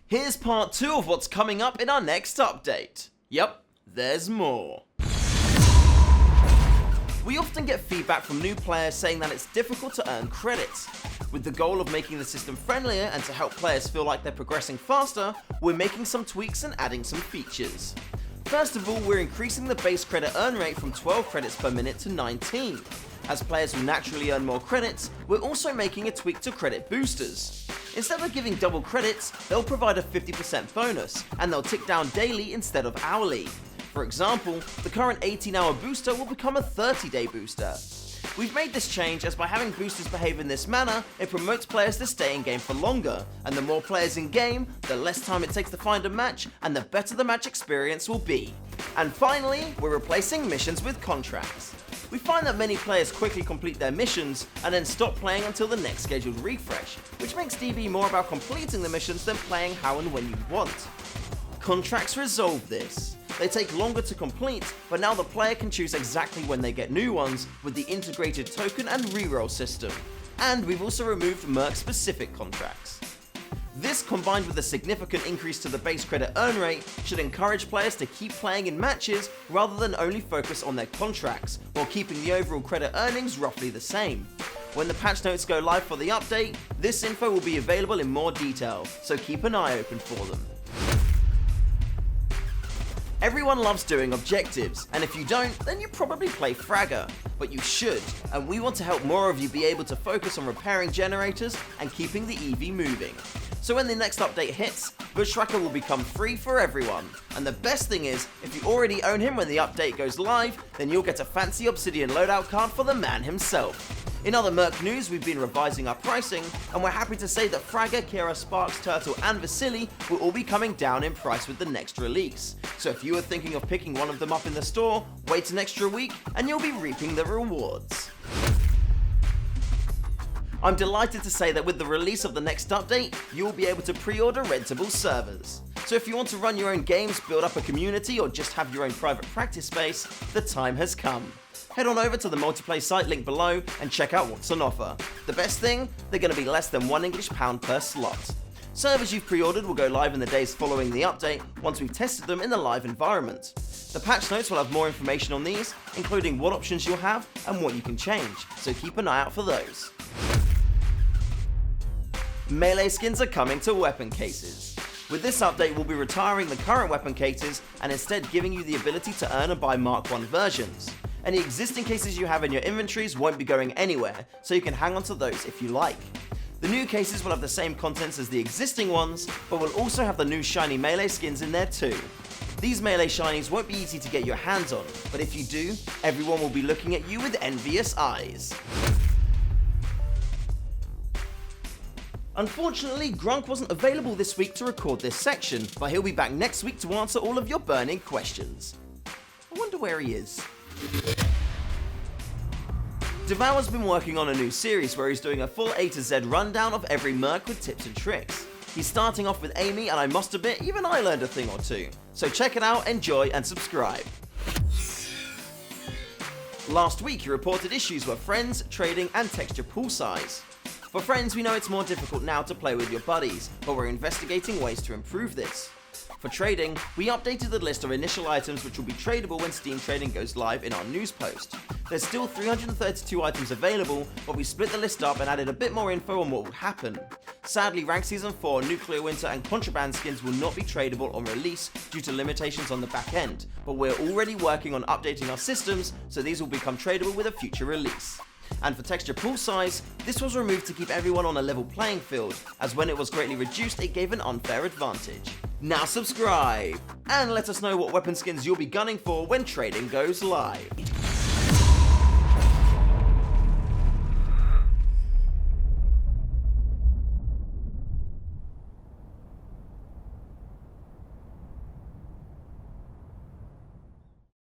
Here's part 2 of what's coming up in our next update. Yep, there's more. We often get feedback from new players saying that it's difficult to earn credits. With the goal of making the system friendlier and to help players feel like they're progressing faster, we're making some tweaks and adding some features. First of all, we're increasing the base credit earn rate from 12 credits per minute to 19. As players will naturally earn more credits, we're also making a tweak to credit boosters. Instead of giving double credits, they'll provide a 50% bonus, and they'll tick down daily instead of hourly. For example, the current 18-hour booster will become a 30-day booster. We've made this change as by having boosters behave in this manner, it promotes players to stay in game for longer, and the more players in game, the less time it takes to find a match, and the better the match experience will be. And finally, we're replacing missions with contracts. We find that many players quickly complete their missions and then stop playing until the next scheduled refresh, which makes DB more about completing the missions than playing how and when you want. Contracts resolve this. They take longer to complete, but now the player can choose exactly when they get new ones with the integrated token and reroll system. And we've also removed MERC-specific contracts. This, combined with a significant increase to the base credit earn rate, should encourage players to keep playing in matches rather than only focus on their contracts, while keeping the overall credit earnings roughly the same. When the patch notes go live for the update, this info will be available in more detail, so keep an eye open for them. Everyone loves doing objectives, and if you don't, then you probably play Fragger. But you should, and we want to help more of you be able to focus on repairing generators and keeping the EV moving. So when the next update hits, Bush Tracker will become free for everyone. And the best thing is, if you already own him when the update goes live, then you'll get a fancy Obsidian loadout card for the man himself. In other Merc news, we've been revising our pricing, and we're happy to say that Fragger, Kira, Sparks, Turtle, and Vasily will all be coming down in price with the next release. So if you are thinking of picking one of them up in the store, wait an extra week, and you'll be reaping the rewards. I'm delighted to say that with the release of the next update, you'll be able to pre-order rentable servers. So if you want to run your own games, build up a community, or just have your own private practice space, the time has come. Head on over to the multiplayer site linked below and check out what's on offer. The best thing, they're going to be less than £1 per slot. Servers you've pre-ordered will go live in the days following the update once we've tested them in the live environment. The patch notes will have more information on these, including what options you'll have and what you can change, so keep an eye out for those. Melee skins are coming to weapon cases. With this update, we'll be retiring the current weapon cases and instead giving you the ability to earn and buy Mark 1 versions. Any existing cases you have in your inventories won't be going anywhere, so you can hang on to those if you like. The new cases will have the same contents as the existing ones, but will also have the new shiny melee skins in there too. These melee shinies won't be easy to get your hands on, but if you do, everyone will be looking at you with envious eyes. Unfortunately, Grunk wasn't available this week to record this section, but he'll be back next week to answer all of your burning questions. I wonder where he is. Devour's been working on a new series where he's doing a full A to Z rundown of every Merc with tips and tricks. He's starting off with Amy, and I must admit, even I learned a thing or two. So check it out, enjoy, and subscribe. Last week he reported issues with friends, trading, and texture pool size. For friends, we know it's more difficult now to play with your buddies, but we're investigating ways to improve this. For trading, we updated the list of initial items which will be tradable when Steam Trading goes live in our news post. There's still 332 items available, but we split the list up and added a bit more info on what will happen. Sadly, Rank Season 4, Nuclear Winter and Contraband skins will not be tradable on release due to limitations on the back end, but we're already working on updating our systems, so these will become tradable with a future release. And for texture pool size, this was removed to keep everyone on a level playing field, as when it was greatly reduced it gave an unfair advantage. Now subscribe, and let us know what weapon skins you'll be gunning for when trading goes live.